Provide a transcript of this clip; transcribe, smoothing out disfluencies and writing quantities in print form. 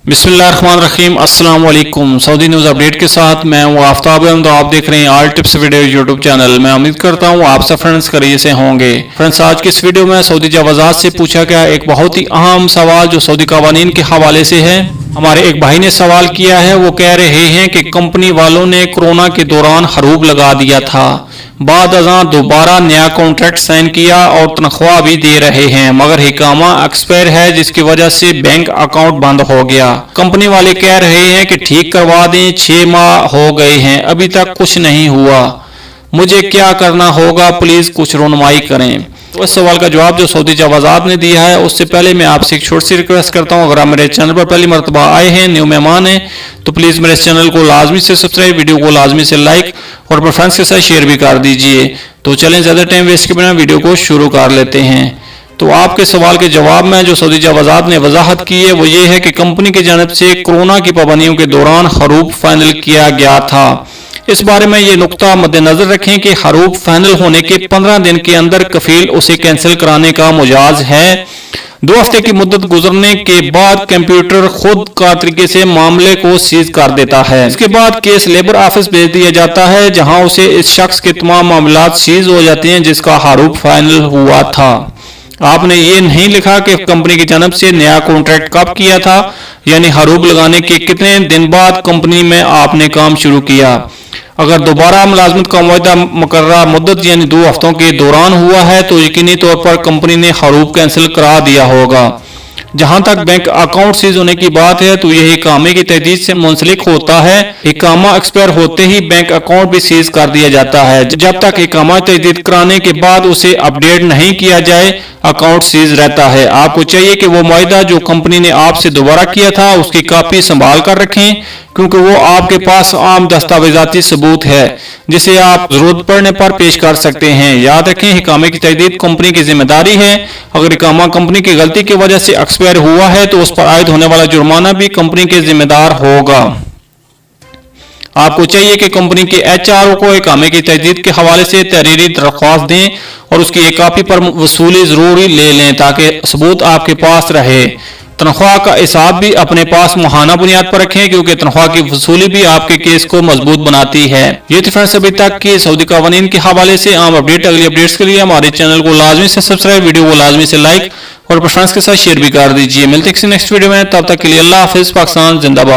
बिस्मिल्लाहिर्रहमानिर्रहीम अस्सलाम वालेकुम। सऊदी न्यूज़ अपडेट के साथ मैं हूँ आफ्ताब। तो आप देख रहे हैं all tips video YouTube channel. मैं उम्मीद करता हूँ आप सब फ्रेंड्स खैरियत से होंगे। फ्रेंड्स, आज की इस वीडियो में सऊदी जवाज़ात से पूछा गया एक बहुत ही अहम सवाल जो सऊदी कवानीन के हवाले से है। हमारे एक भाई ने सवाल किया है, वो कह रहे हैं कि कंपनी वालों ने कोरोना के दौरान हरूब लगा दिया था, बाद अज़ां दोबारा नया कॉन्ट्रैक्ट साइन किया और तनख्वाह भी दे रहे हैं, मगर इकामा एक्सपायर है जिसकी वजह से बैंक अकाउंट बंद हो गया। कंपनी वाले कह रहे हैं कि ठीक करवा दें, 6 माह हो गए हैं अभी तक कुछ नहीं हुआ, मुझे क्या करना होगा, प्लीज कुछ रहनुमाई करें। तो इस सवाल का जवाब जो सऊदी जवाज़ात ने दिया है, उससे पहले मैं आपसे एक छोटी सी रिक्वेस्ट करता हूं, अगर आप मेरे चैनल पर पहली मरतबा आए हैं, न्यू मेहमान हैं, तो प्लीज़ मेरे इस चैनल को लाजमी से सब्सक्राइब, वीडियो को लाजमी से लाइक और अपने फ्रेंड्स के साथ शेयर भी कर दीजिए। तो चलें ज़्यादा टाइम वेस्ट के बिना वीडियो को शुरू कर लेते हैं। तो आपके सवाल के जवाब में जो सऊदी जवाज़ात ने वजाहत की है वो ये है कि कंपनी की जानब से कोरोना की पाबंदियों के दौरान हरूब फाइनल किया गया था। इस बारे में ये नुक्ता मद्देनजर रखें कि हरूब फाइनल होने के 15 दिन के अंदर कफील उसे कैंसिल कराने का मुजाज है। 2 हफ्ते की मुद्दत गुजरने के बाद कंप्यूटर खुद का तरीके से मामले को सीज कर देता है। इसके बाद केस लेबर ऑफिस भेज दिया जाता है, जहां उसे इस शख्स के तमाम मामला सीज हो जाते हैं जिसका हरूब फाइनल हुआ था। आपने ये नहीं लिखा कि कंपनी की जानब से नया कॉन्ट्रैक्ट कब किया था, यानी हरूब लगाने के कितने दिन बाद कंपनी में आपने काम शुरू किया। अगर दोबारा मुलाजमत का मुआहदा मुकर्ररा मुद्दत यानी 2 हफ्तों के दौरान हुआ है तो यकीनी तौर पर कंपनी ने हरूब कैंसिल करा दिया होगा। जहां तक बैंक अकाउंट सीज होने की बात है तो यह इकामे की तजदीद से मुंसलिक होता है। इकामा एक्सपायर होते ही बैंक अकाउंट भी सीज कर दिया जाता है। जब तक इकामा तजदीद कराने के बाद उसे अपडेट नहीं किया जाए, अकाउंट सीज रहता है। आपको चाहिए कि वो मुआहदा जो कंपनी ने आपसे दोबारा किया था उसकी कॉपी संभाल कर रखें, क्योंकि वो आपके पास आम दस्तावेजाती सबूत है जिसे आप जरूरत पड़ने पर पेश कर सकते हैं। याद रखें, इकामे की तजदीद कंपनी की जिम्मेदारी है। अगर इकामा कंपनी की गलती की वजह से एक्सपायर हुआ है तो उस पर आयद होने वाला जुर्माना भी कंपनी के जिम्मेदार होगा। आपको चाहिए कि कंपनी के एचआरओ को इकामे की तजदीद के हवाले से तहरीरी दरख्वास्त दें और उसकी एक कॉपी पर वसूली जरूरी ले लें ताकि सबूत आपके पास रहे। तनख्वाह का हिसाब भी अपने पास माहाना बुनियाद पर रखें, क्योंकि तनख्वाह की वसूली भी आपके केस को मजबूत बनाती है। ये थी फ्रेंड्स अभी तक की सऊदी कवानीन के हवाले से आम अपडेट। अगली अपडेट्स के लिए हमारे चैनल को लाजमी से सब्सक्राइब, वीडियो को लाजमी से लाइक और अपने फ्रेंड्स के साथ शेयर भी कर दीजिए। मिलते हैं नेक्स्ट वीडियो में, तब तक के लिए अल्लाह हाफिज। पाकिस्तान जिंदाबाद।